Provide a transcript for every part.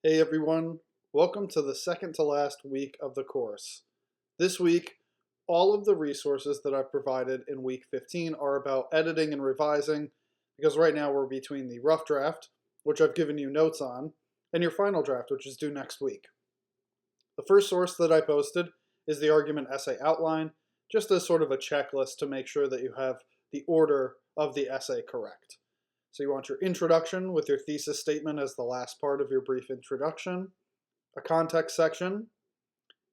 Hey everyone, welcome to the second to last week of the course. This week, all of the resources that I've provided in week 15 are about editing and revising, because right now we're between the rough draft, which I've given you notes on, and your final draft, which is due next week. The first source that I posted is the argument essay outline, just as sort of a checklist to make sure that you have the order of the essay correct. So you want your introduction with your thesis statement as the last part of your brief introduction, a context section,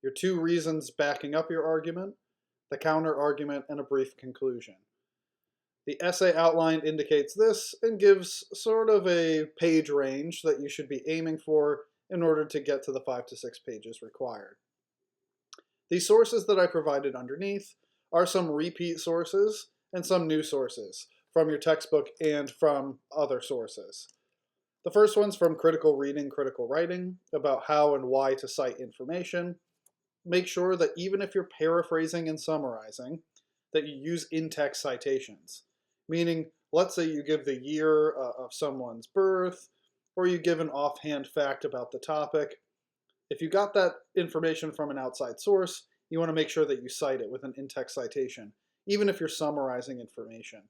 your two reasons backing up your argument, the counter argument, and a brief conclusion. The essay outline indicates this and gives sort of a page range that you should be aiming for in order to get to the 5 to 6 pages required. The sources that I provided underneath are some repeat sources and some new sources from your textbook and from other sources. The first one's from Critical Reading, Critical Writing, about how and why to cite information. Make sure that even if you're paraphrasing and summarizing, that you use in-text citations. Meaning, let's say you give the year of someone's birth, or you give an offhand fact about the topic. If you got that information from an outside source, you want to make sure that you cite it with an in-text citation, even if you're summarizing information.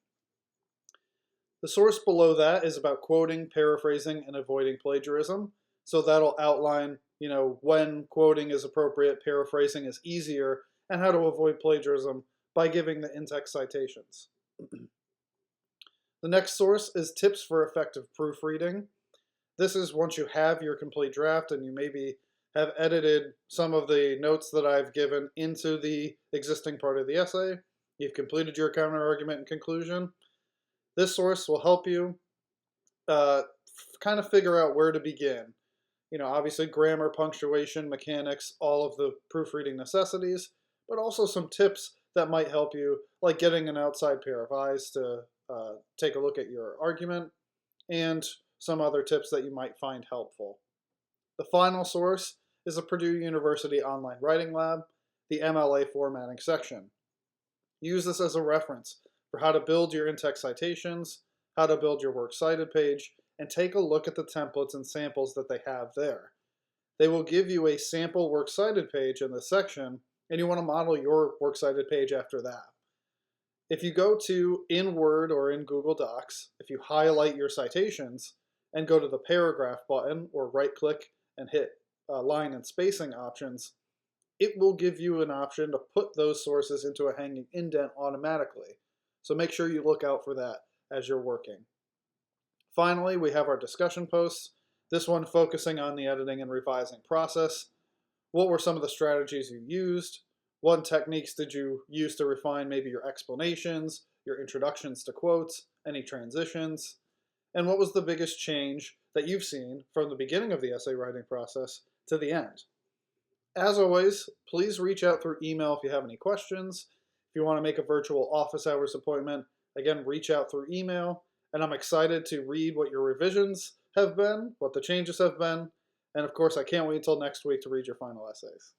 The source below that is about quoting, paraphrasing, and avoiding plagiarism. So that'll outline, when quoting is appropriate, paraphrasing is easier, and how to avoid plagiarism by giving the in-text citations. The next source is Tips for Effective Proofreading. This is once you have your complete draft and you maybe have edited some of the notes that I've given into the existing part of the essay. You've completed your counter argument and conclusion. This source will help you kind of figure out where to begin. Obviously grammar, punctuation, mechanics, all of the proofreading necessities, but also some tips that might help you, like getting an outside pair of eyes to take a look at your argument, and some other tips that you might find helpful. The final source is the Purdue University Online Writing Lab, the MLA formatting section. Use this as a reference for how to build your in-text citations, how to build your works cited page, and take a look at the templates and samples that they have there. They will give you a sample works cited page in this section, and you want to model your works cited page after that. If you go to in Word or in Google Docs, if you highlight your citations and go to the paragraph button or right-click and hit line and spacing options, it will give you an option to put those sources into a hanging indent automatically. So make sure you look out for that as you're working. Finally, we have our discussion posts, this one focusing on the editing and revising process. What were some of the strategies you used? What techniques did you use to refine maybe your explanations, your introductions to quotes, any transitions? And what was the biggest change that you've seen from the beginning of the essay writing process to the end? As always, please reach out through email if you have any questions. If you want to make a virtual office hours appointment, again, reach out through email. And I'm excited to read what your revisions have been, what the changes have been. And of course, I can't wait until next week to read your final essays.